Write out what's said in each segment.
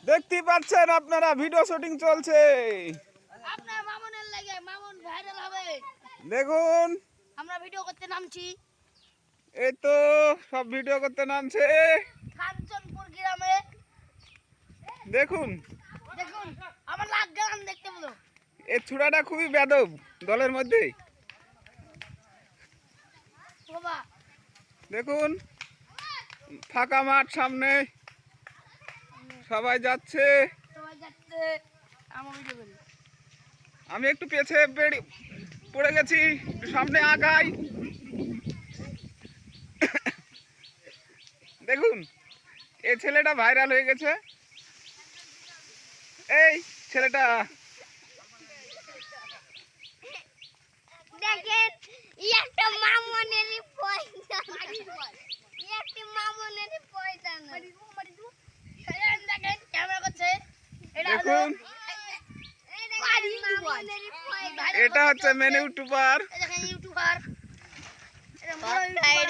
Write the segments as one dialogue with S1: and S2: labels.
S1: দেখতে পাচ্ছেন আপনারা ভিডিও শুটিং চলছে।
S2: আপনার মামুনের লাগে মামুন ভাইরাল হবে।
S1: দেখুন
S2: আমরা ভিডিও করতে নামছি।
S1: এই তো সব ভিডিও করতে নামছে।
S2: কাঞ্চনপুর গ্রামে
S1: দেখুন
S2: দেখুন আমার লাগ গেলাম দেখতে বলো।
S1: এই ছুড়াটা খুবই বেদব দলের মধ্যে।
S2: বাবা
S1: দেখুন ফাঁকা মাঠ সামনে, সবাই যাচ্ছে।
S2: সবাই যাচ্ছে আমার ভিডিও করি।
S1: আমি একটু পেছে পড়ে গেছি, একটু সামনে আগাই। দেখুন এই ছেলেটা ভাইরাল হয়ে গেছে। এই ছেলেটা
S2: দেখেন একটা মামুনেরই পয়সা একটা মামুনেরই পয়সা না দেখেন ক্যামেরা করছে। এটা হলো
S1: দেখুন
S2: মামুনেরই পয়সা।
S1: এটা হচ্ছে মেন ইউটিউবার।
S2: দেখেন ইউটিউবার এটা বড়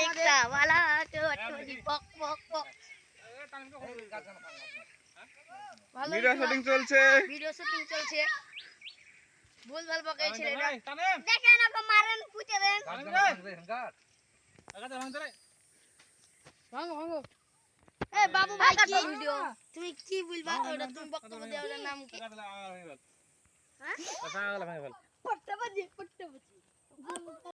S2: ইউটিউবার वाला ছোট পক পক পক ভালো
S1: ভিডিও শুটিং চলছে।
S2: ভিডিও শুটিং চলছে। ভুল ভাল বকাই ছেলেটা দেখেন আপনি মারেন পুঁতে দেন। ভাঙো এ বাবু ভাই কি ভিডিও তুমি কি বলবা? ওটা তুমি বক্তব্য দাও, ওটার নাম কি? হ্যাঁ পট্টা বাজি